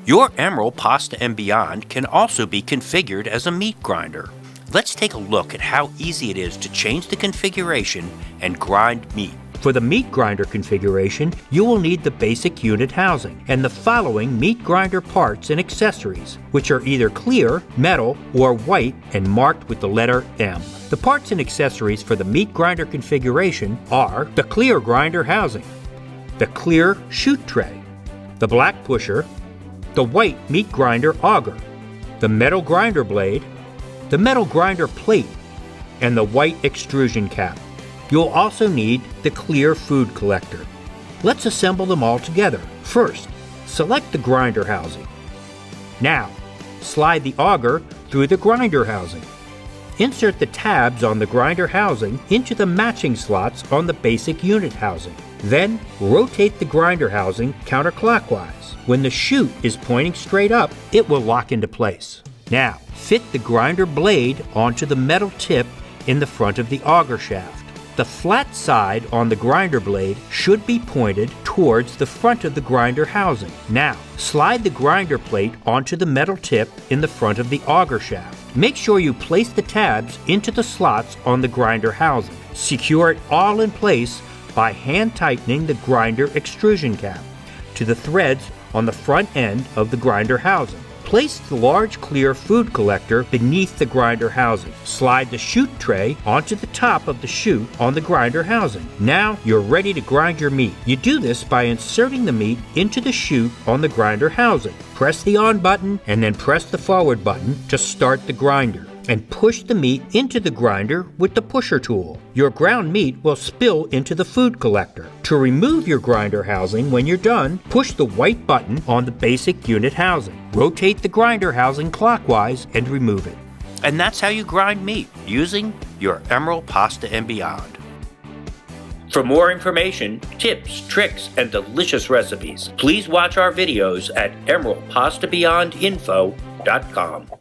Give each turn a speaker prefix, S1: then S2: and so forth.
S1: Your Emeril Pasta Beyond can also be configured as a meat grinder. Let's take a look at how easy it is to change the configuration and grind meat. For the meat grinder configuration, you will need the basic unit housing and the following meat grinder parts and accessories, which are either clear, metal, or white and marked with the letter M. The parts and accessories for the meat grinder configuration are the clear grinder housing, the clear chute tray, the black pusher, the white meat grinder auger, the metal grinder blade, the metal grinder plate, and the white extrusion cap. You'll also need the clear food collector. Let's assemble them all together. First, select the grinder housing. Now, slide the auger through the grinder housing. Insert the tabs on the grinder housing into the matching slots on the basic unit housing. Then, rotate the grinder housing counterclockwise. When the chute is pointing straight up, it will lock into place. Now, fit the grinder blade onto the metal tip in the front of the auger shaft. The flat side on the grinder blade should be pointed towards the front of the grinder housing. Now, slide the grinder plate onto the metal tip in the front of the auger shaft. Make sure you place the tabs into the slots on the grinder housing. Secure it all in place by hand tightening the grinder extrusion cap to the threads on the front end of the grinder housing. Place the large clear food collector beneath the grinder housing. Slide the chute tray onto the top of the chute on the grinder housing. Now you're ready to grind your meat. You do this by inserting the meat into the chute on the grinder housing. Press the on button and then press the forward button to start the grinder, and push the meat into the grinder with the pusher tool. Your ground meat will spill into the food collector. To remove your grinder housing when you're done, push the white button on the basic unit housing. Rotate the grinder housing clockwise and remove it. And that's how you grind meat using your Emeril Pasta Beyond. For more information, tips, tricks, and delicious recipes, please watch our videos at emerilpastabeyondinfo.com.